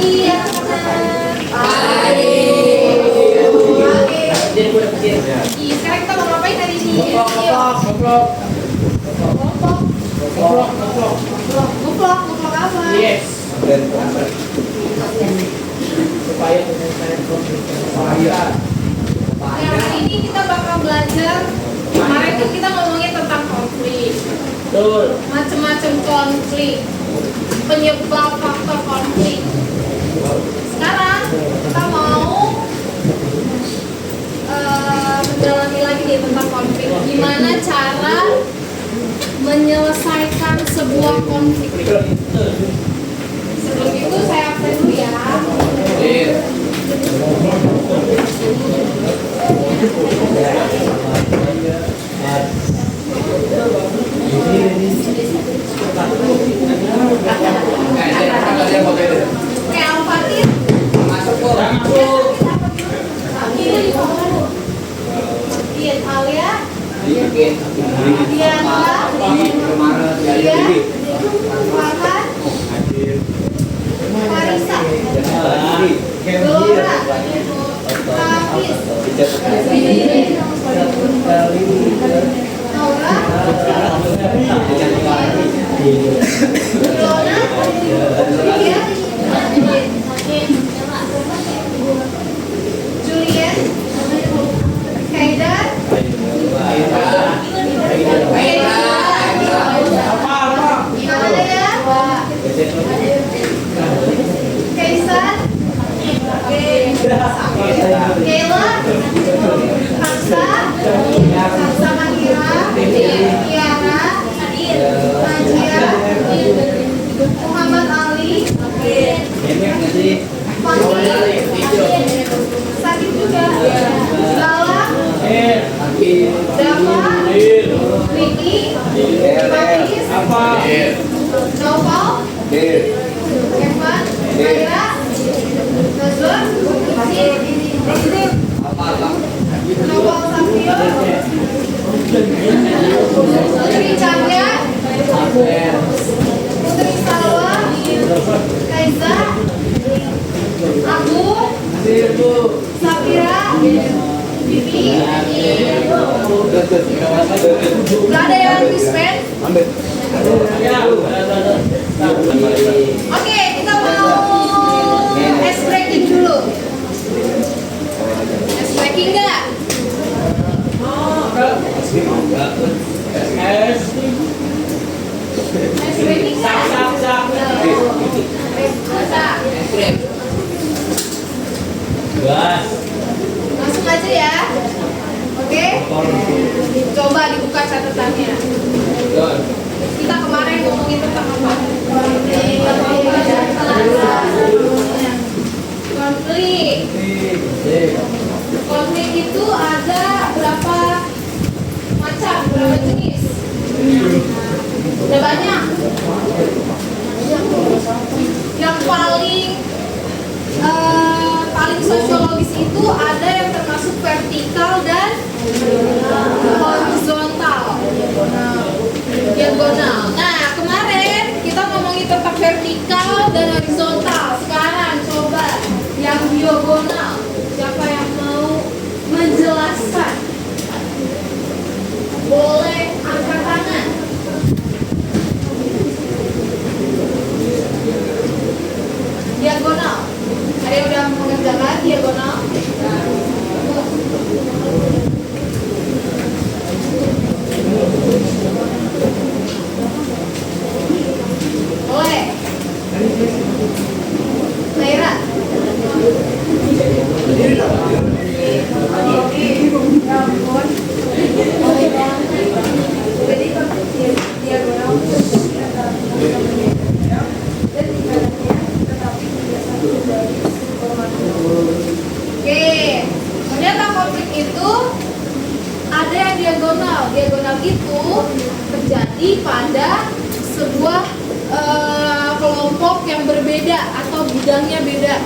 pagi anak-anak. Pagi. Sekarang kita mau ngapain hari ini? Ngoplok apa? Yes. Nah, hari ini kita bakal belajar. Kemarin kan kita ngomongin tentang konflik, Betul. macam-macam konflik, penyebab faktor konflik. Sekarang kita mau mendalami lagi nih tentang konflik. Gimana cara menyelesaikan sebuah konflik? Sebelum itu saya absen dulu ya. Oke, Al-Fatih. Iya, Alia. Farhan. Farisa. Gelora. Hafiz. Naura. Lona. Julian. Haidar. Gimana ya? Kaisan. Kayla. Hamsa. Hamsa Mahira. Tiara. Najia. Muhammad Ali. Fahmi. Sakit juga. Lala. Dava. Wiki. Hafiz. Noval. Evan. Naira. Nazwa. Noval Sapio. Putri Cahya. Putri Salwa. Kaiza. Aku. Safira. Vivi. Gak ada yang dispen. Oke, kita mau ice breaking dulu. Ice breaking nggak? Ice breaking nggak? Langsung aja ya. Oke. Coba dibuka catatannya. Kita kemarin ngomongin tentang apa? Konflik. Konflik itu ada berapa macam, berapa jenis? Udah banyak. Yang paling sosiologis itu ada yang termasuk vertikal dan horizontal. Diagonal. Nah, kemarin kita ngomongin tentang vertikal dan horizontal. Sekarang coba yang diagonal. Siapa yang mau menjelaskan? Boleh angkat tangan. Diagonal. Ada yang udah mengerjakan diagonal? Boleh. Naira. Oke, ternyata konflik itu ada yang diagonal. Diagonal itu terjadi pada sebuah kelompok yang berbeda atau bidangnya beda.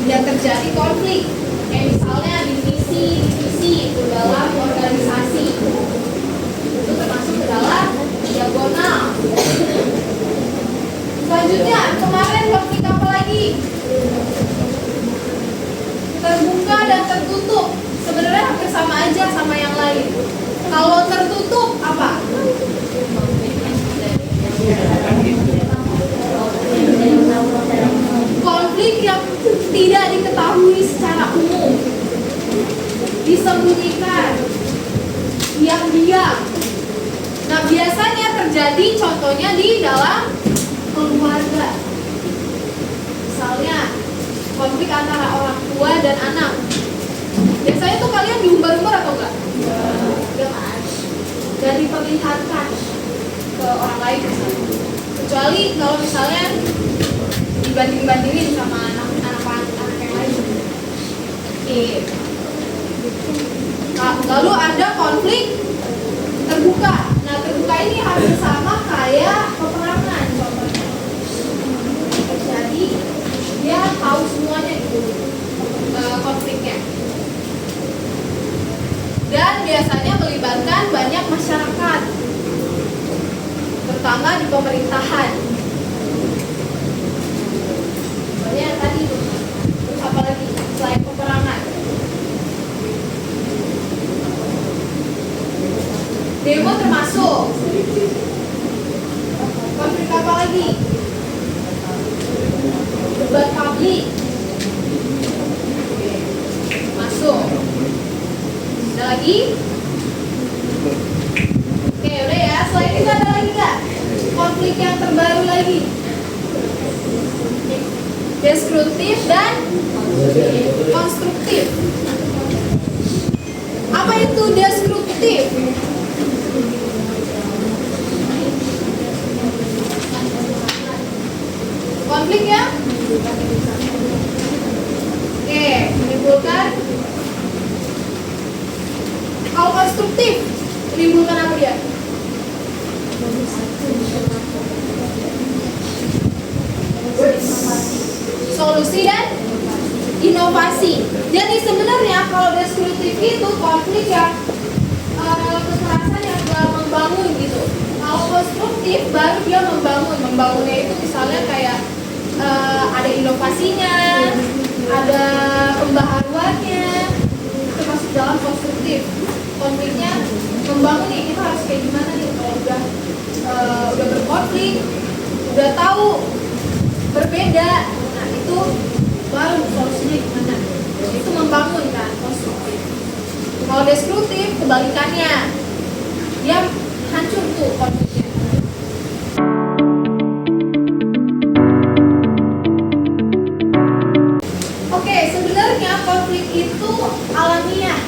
Yang terjadi konflik, kayak misalnya divisi itu dalam organisasi, itu termasuk ke dalam diagonal. Selanjutnya, kemarin konflik lagi? Terbuka dan tertutup. Sebenarnya hampir sama aja sama yang lain. Kalau tertutup apa? Konflik yang tidak diketahui secara umum, disembunyikan, diam-diam. Nah, biasanya terjadi contohnya di dalam keluarga. Misalnya konflik antara orang tua dan anak. Biasanya tuh kalian diumbar-umbar atau enggak? Enggak kan? Dan diperlihatkan ke orang lain misalnya. Kecuali kalau misalnya dibanding-bandingin sama anak yang lain. Oke. Lalu ada konflik terbuka. Nah, terbuka ini hampir sama kayak peperangan contohnya. Jadi dia tahu semuanya gitu konfliknya. Dan biasanya melibatkan banyak masyarakat, terutama di pemerintahan. Soalnya tadi itu, terus apa lagi selain peperangan? Demo termasuk. Konflik apa lagi? Debat publik masuk. Ada lagi? Oke, udah ya. Selain itu ada lagi nggak? Konflik yang terbaru lagi? Destruktif dan konstruktif. Apa itu destruktif? Konflik ya? Oke, menimbulkan. Kalau konstruktif, menimbulkan apa dia? Solusi dan inovasi. Jadi sebenarnya kalau destruktif itu konflik yang kekerasan yang gak membangun gitu. Kalau konstruktif baru dia membangun. Membangunnya itu misalnya kayak ada inovasinya, ada pembaharuannya, itu masuk dalam konstruktif. Konfliknya membangun nih, kita harus kayak gimana nih kalau udah berkonflik, udah tahu berbeda, nah itu baru solusinya gimana. Itu membangun kan, konstruktif. Kalau destruktif kebalikannya, dia hancur tuh konfliknya. Oke, sebenarnya konflik itu alamiah.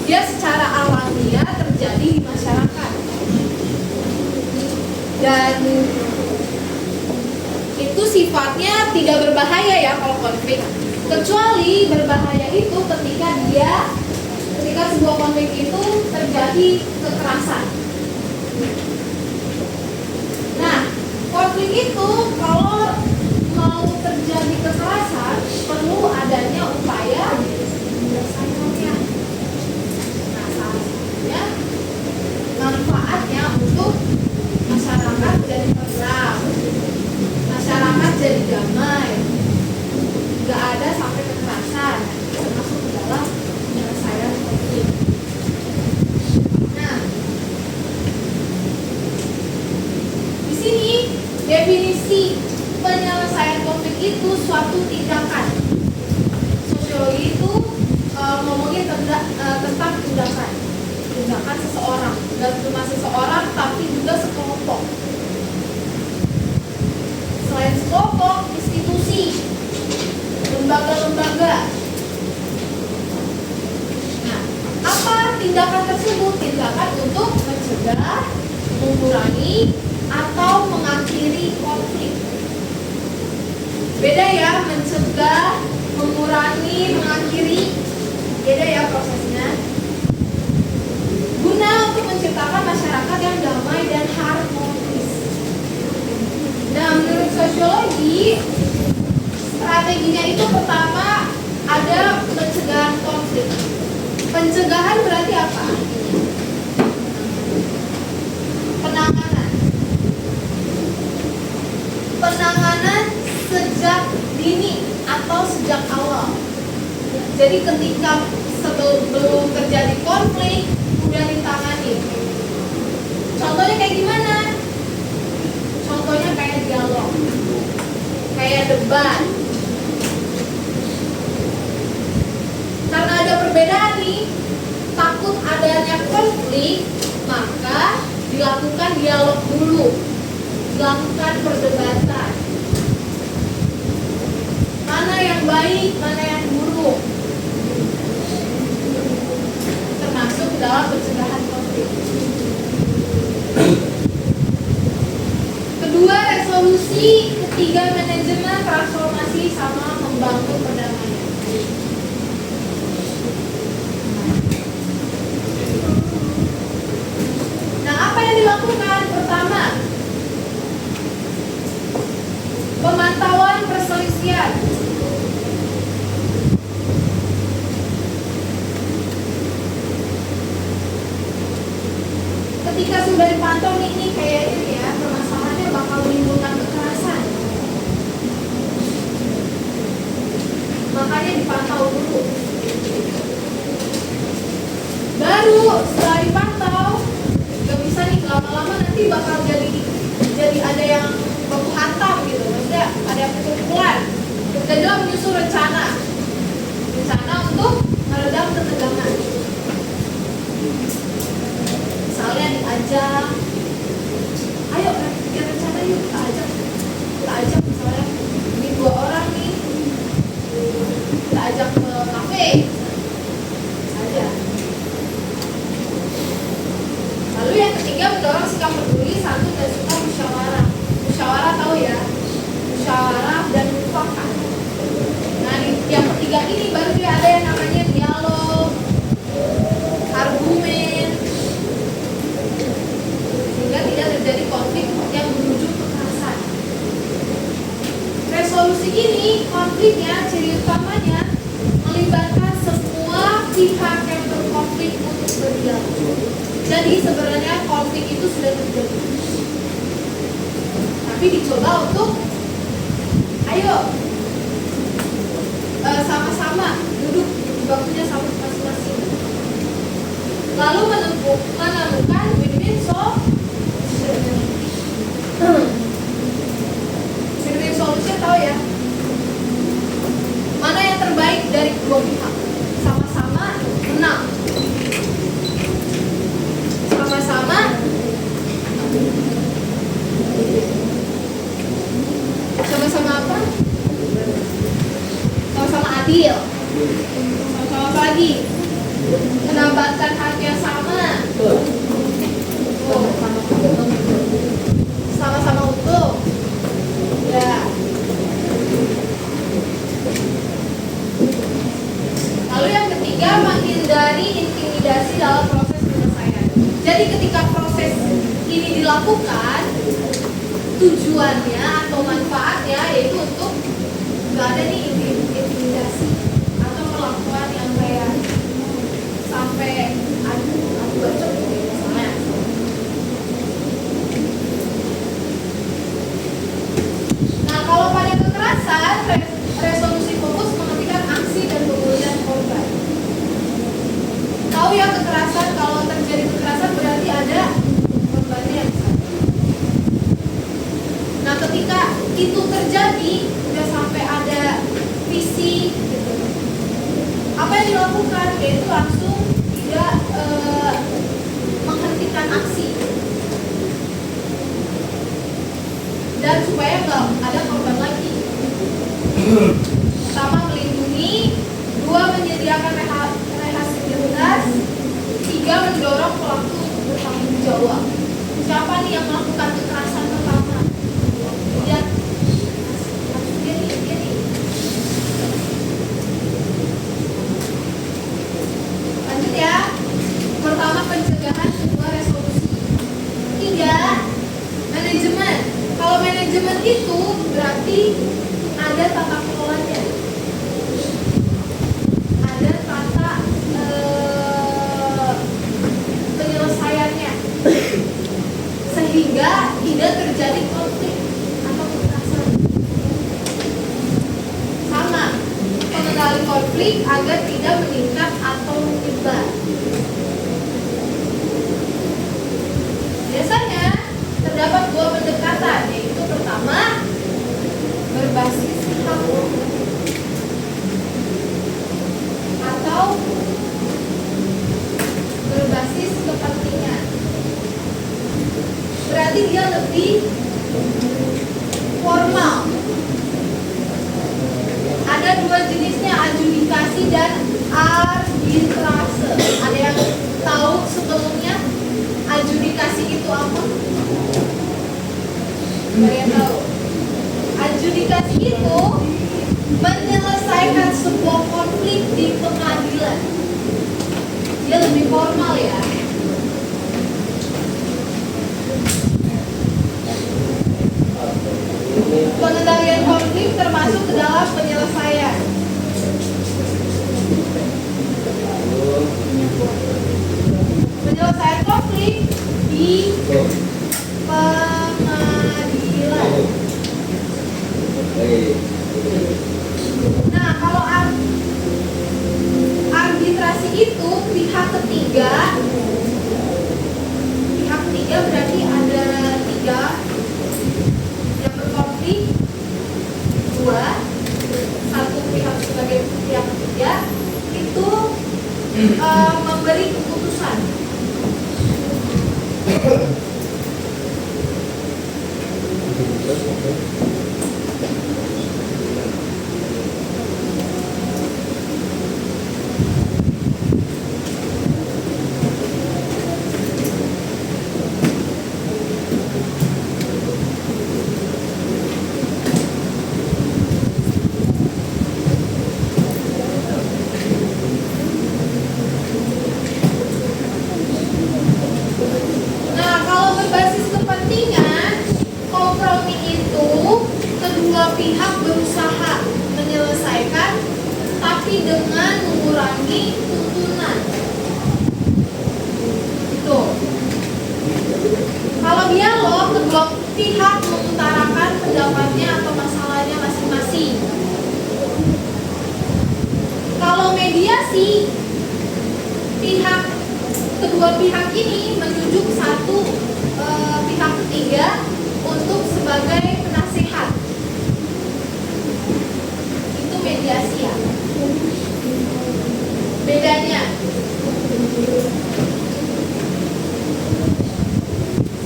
Dia secara alamiah terjadi di masyarakat. Dan itu sifatnya tidak berbahaya ya kalau konflik. Kecuali berbahaya itu ketika sebuah konflik itu terjadi kekerasan. Nah, konflik itu kalau mau terjadi kekerasan perlu adanya upaya penyelesaiannya. Nah, salah satunya manfaatnya untuk masyarakat jadi tenang, masyarakat jadi damai, nggak ada sampai kekerasan, termasuk ke dalam penyelesaian konflik. Nah, di sini definisi penyelesaian konflik itu suatu tindakan. Sosiologi itu ngomongin tentang tindakan seseorang, dan cuma seseorang tapi juga sekelompok. Selain sekelompok, institusi, lembaga-lembaga. Nah, apa tindakan tersebut? Tindakan untuk mencegah, mengurangi, atau mengakhiri konflik. Beda ya, mencegah, mengurangi, mengakhiri, beda ya prosesnya. Guna untuk menciptakan masyarakat yang damai dan harmonis. Nah, menurut sosiologi, strateginya itu pertama ada pencegahan konflik. Pencegahan berarti apa? Penanganan atau sejak awal. Jadi ketika sebelum terjadi konflik udah ditangani. Contohnya kayak gimana? Contohnya kayak dialog, kayak debat. Karena ada perbedaan nih, takut adanya konflik, maka dilakukan dialog dulu, dilakukan perdebatan. Mana yang baik, mana yang buruk, termasuk dalam pencegahan konflik. Kedua, resolusi. Ketiga, manajemen transformasi sama membangun perdamaian. Nah, apa yang dilakukan? Pertama, pemantauan perselisihan. Ketika sudah dipantau nih kayaknya ya permasalahannya bakal menimbulkan kekerasan, makanya dipantau dulu. Baru setelah dipantau, gak bisa nih lama-lama nanti bakal jadi ada yang baku hantam gitu, maksudnya ada yang pukul-pukulan. Jadilah menyusun rencana untuk meredam ketegangan. Misalnya diajak, ayo bikin rencana yuk, kita ajak misalnya ini 2 orang nih, kita ajak ke kafe saja. Lalu yang ketiga, mendorong sikap peduli, santun dan suka musyawarah. Musyawarah tahu ya, musyawarah dan mufakat. Nah yang ketiga ini baru dia ada yang namanya dialog, argumen, sehingga tidak terjadi konflik yang berujung kekerasan. Resolusi ini konfliknya ciri utamanya melibatkan semua pihak yang berkonflik untuk berdialog. Jadi sebenarnya konflik itu sudah terjadi, tapi dicoba untuk ayo sama-sama duduk di bangkunya sama masing-masing, lalu menemukan win-win solution. Win-win solution tahu ya, mana yang terbaik dari kedua pihak, sama-sama menang, sama-sama apa? Sama-sama adil, sama-sama apa lagi? Mendapatkan hak yang sama, sama-sama utuh. Ya. Lalu yang ketiga, menghindari intimidasi dalam proses penyelesaian. Jadi ketika proses ini dilakukan, tujuannya atau manfaatnya yaitu untuk nggak ada nih intimidasi atau perlakuan yang kayak sampai aku bacot gitu misalnya. Nah kalau pada kekerasan, resolusi fokus menghentikan aksi dan pemulihan korban. Tahu ya, kekerasan, kalau terjadi kekerasan berarti ada korbannya yang besar. Nah ketika itu terjadi, udah sampai ada visi gitu, apa yang dilakukan? Yaitu langsung tidak menghentikan aksi, dan supaya nggak ada korban lagi. Pertama, melindungi. 2, menyediakan rehabilitas. 3, mendorong pelaku untuk bertanggung jawab. Siapa nih yang melakukan kekerasan pertama? Lihat, dia nih. Lanjut ya. Pertama, pencegahan. 2, resolusi. 3, manajemen. Kalau manajemen itu berarti ada tata kelolanya, ada tata penyelesaiannya, sehingga tidak terjadi konflik atau kekerasan. Sama konflik agar tidak meningkat atau menyebar. Biasanya terdapat dua pendekatan, yaitu pertama berbasis hak atau berbasis kepentingan. Berarti dia lebih formal. Ada dua jenisnya, adjudikasi dan arbitrase. Ada yang tahu sebelumnya adjudikasi itu apa? Ada yang tahu? Adjudikasi itu menyelesaikan sebuah konflik di pengadilan. Dia lebih formal ya. Pengendalian konflik termasuk ke dalam penyelesaian. Penyelesaian konflik di pengadilan. Nah, kalau arbitrasi itu pihak ketiga berarti ada tiga yang berkonflik, satu pihak sebagai pihak ketiga itu memberi keputusan. Pihak berusaha menyelesaikan tapi dengan mengurangi tuntutan. Tuh. Kalau dialog, kedua pihak mengutarakan pendapatnya atau masalahnya masing-masing. Kalau mediasi, kedua pihak ini menunjuk satu pihak ketiga untuk sebagai penasihat. Mediasi ya. Bedanya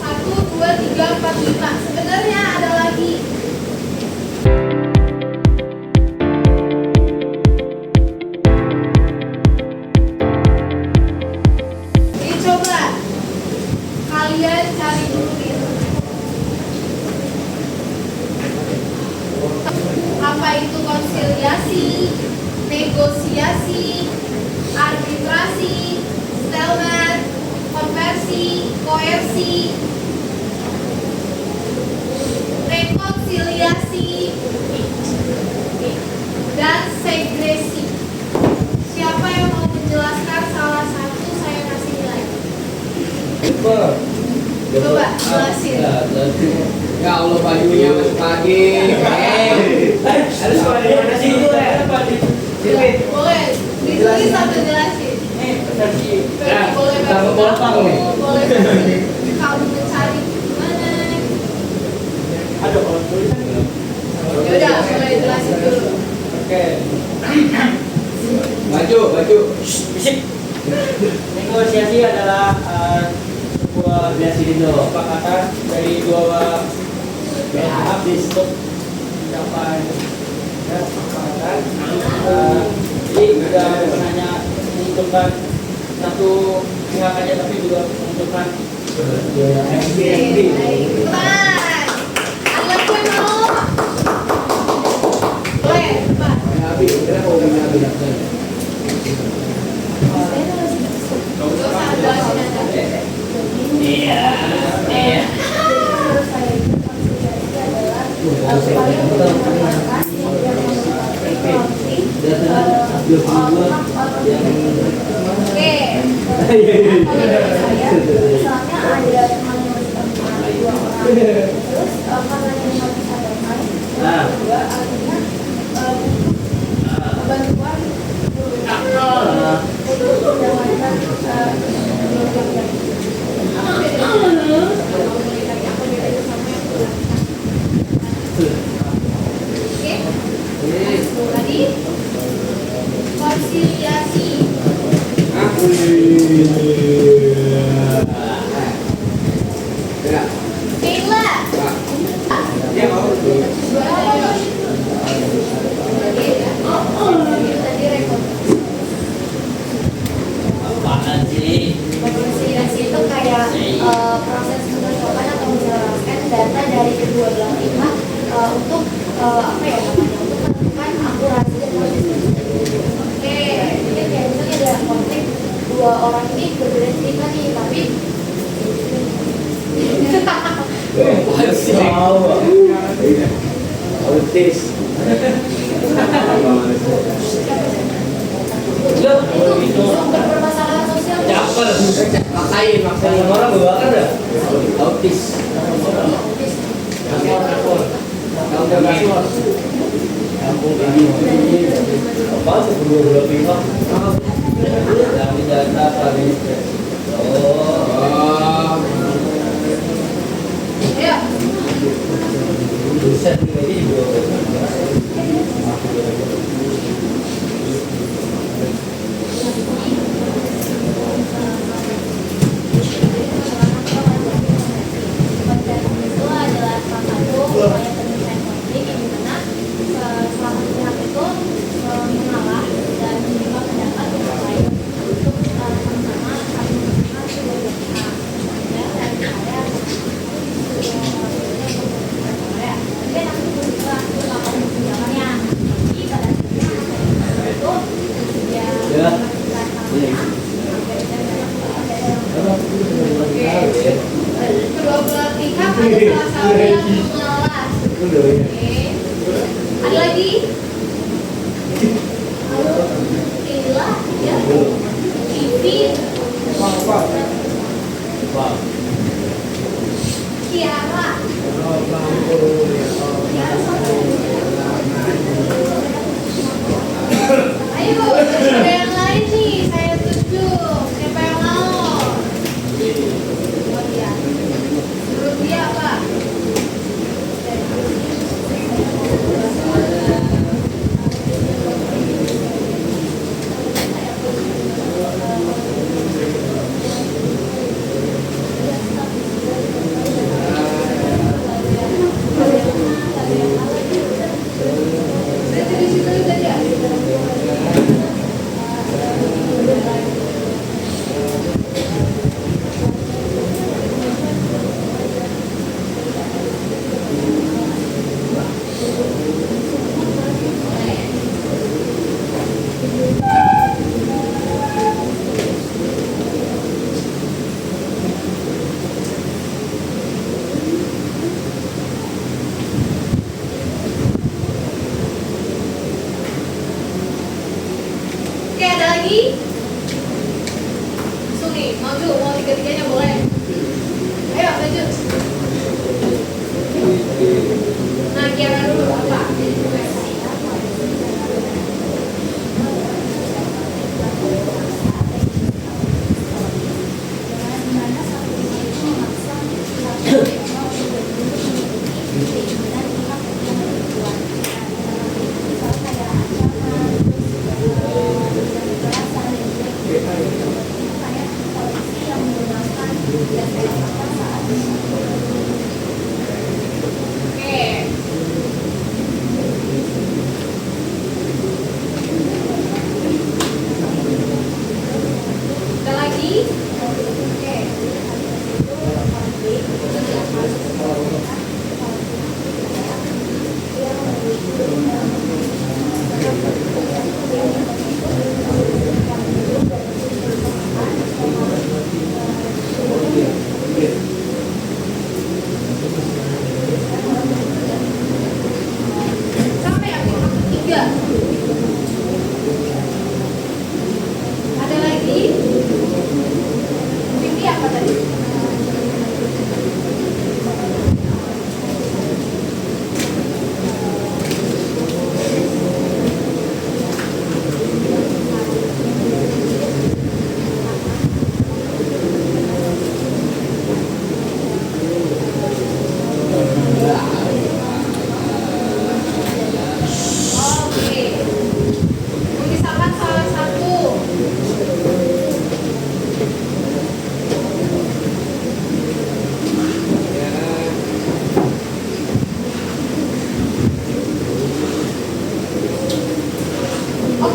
1, 2, 3, 4, 5. Sebenarnya ada lagi. Jadi coba kalian cari dulu di internet. Apa itu konsiliasi, negosiasi, arbitrasi, stalemate, konversi, koersi, rekonsiliasi, dan segresi. Siapa yang mau menjelaskan salah satu, saya kasih nilai. Coba jelasin. Ya Allah, bajunya masih pagi. Harus pada mana sih itu ya? Boleh ditulis sambil jelasin. Boleh boleh kamu mencari gimana? Ada kalau tulisan. Yaudah, boleh jelasin dulu. Oke. Baju. Bisik. Negosiasi adalah sebuah kesepakatan dari dua pihak di stop mencapai kesepakatan. Jadi tidak hanya menentukan satu pihak aja, tapi juga menentukan Cepat. Ada kue mau? Boleh, cepat. Gak usah jelasin aja. Iya. Oke. Misalnya ada teman yang masih dua orang, terus karena yang harus disadarkan, kedua artinya bantuan Ya. Kayla. Pak. Dia mau. Tadi rekod. Apaan sih? Konsolidasi itu kayak proses mengumpulkan atau menjelaskan data dari kedua belah pihak untuk apa ya namanya untuk menentukan akurasi dan konsistensi. Oke, jadi kayak misalnya ada konflik dua orang ini berbeda cerita nih, tapi Autis. itu sumber permasalahan sosial. Caper. Maksain. Orang bawa kan dah? Autis. Kamu udah password. Kampung ini. Apa sih kedua pihak? Yang data kali. Oh. Ayo. Buset ini juga. Konten itu adalah salah satu upaya penyelesaian konflik yang dimana salah satu pihak itu mengalah dan menerima pendapat pihak lain untuk sama-sama saling menerima kedua belah pihak. Ya, dari saya tapi kan aku belum jelas itu kapan tunjangannya. Jadi pada akhirnya itu ya melakukan Kedua belah pihak ada salah satu yang mengalah. Oke. Ada lagi? Halo, Kayla, ya. Vivi, Kiara. Ayo, ada yang lain nih. Saya tunjuk. Siapa yang mau? Oh iya. Suruh dia, Pak.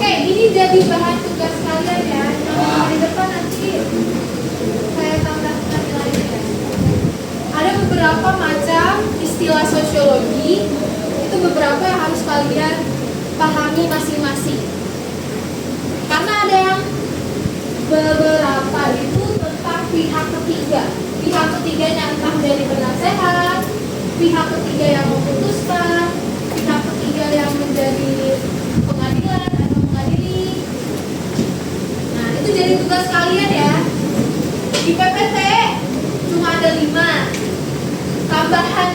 Oke, ini jadi bahan tugas kalian ya. Nama di depan nanti saya tambahkan nilainya ya. Ada beberapa macam istilah sosiologi, itu beberapa yang harus kalian pahami masing-masing. Karena ada yang beberapa itu tentang pihak ketiga. Pihak ketiganya entah dari penasehat, pihak ketiga yang memutuskan, pihak ketiga yang menjadi pengadilan atau mengadili. Nah, itu jadi tugas kalian ya. Di PPT cuma ada 5. Tambahan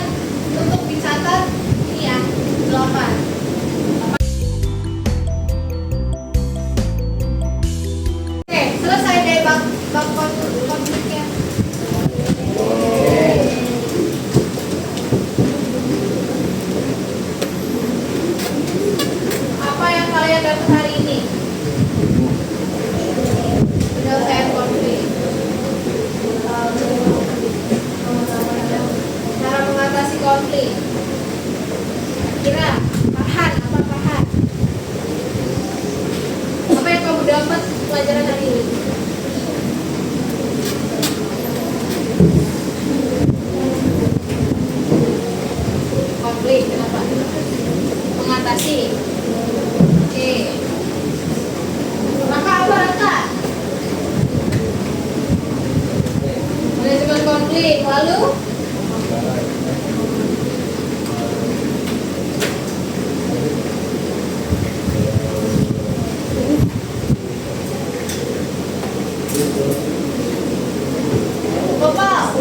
untuk dicatat ini ya, 8. Oke, selesai deh bab konfliknya. Apa yang kalian dapat hari ini? Penyelesaian konflik. Cara mengatasi konflik. Kira, Farhan, apa Farhan? Apa yang kamu dapat pelajaran hari ini? Konflik, kenapa? Mengatasi. Oke. Raka apa Raka? Manajemen konflik. Lalu? Bapak.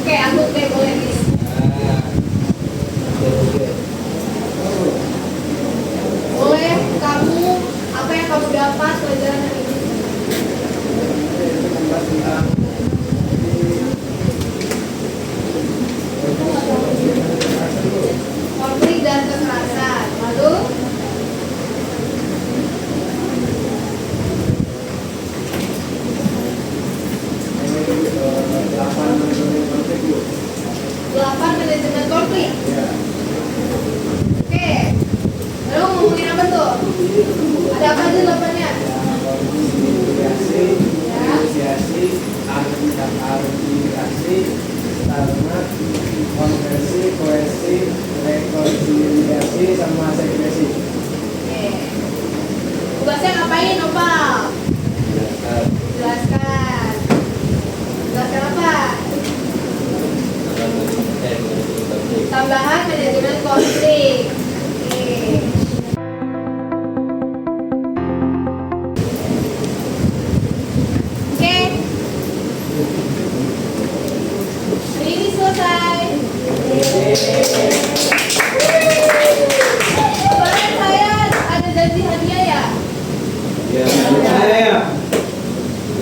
Oke, aku boleh nih. Boleh kamu apa yang kamu dapat pelajaran hari ini? Konflik dan kekerasan. Lalu? Delapan manajemen konflik. Oke. Lalu ngomongin apa tuh? Ada apa aja delapannya? Negosiasi, arbitrasi, standar, konversi, koersi, rekonsiliasi, sama sekresi. Oke. Tugasnya ngapain, Nopal? Jelaskan. Jelaskan apa? Tambahan manajemen konflik. Oke. Oke. Hari ini selesai. Kemarin saya ada janji hadiah ya? Ya. Saya.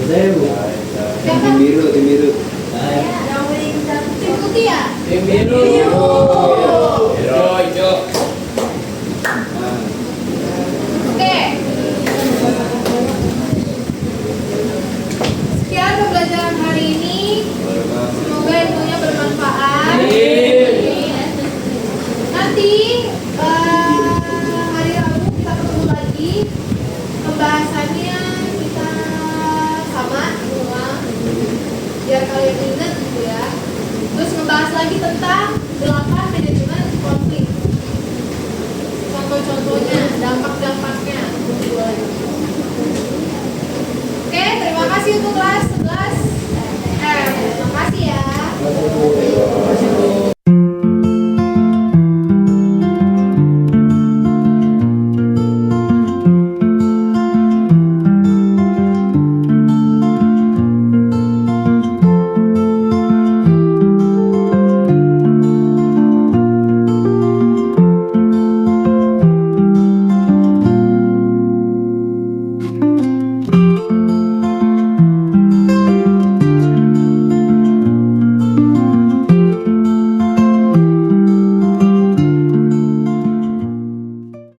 Saya Bu. Siapa? Tim biru. Yang paling tim putih ya? Tim biru. Hijau. Oke. Sekian pembelajaran hari ini. Semoga ilmunya bermanfaat. Nanti hari Rabu kita ketemu lagi. Pembahasannya kita sama semua. Biar kalian ingat gitu ya. Terus ngebahas lagi tentang 8 manajemen konflik. Contoh-contohnya, dampak-dampaknya. Oke, terima kasih untuk kelas 11. Terima kasih ya.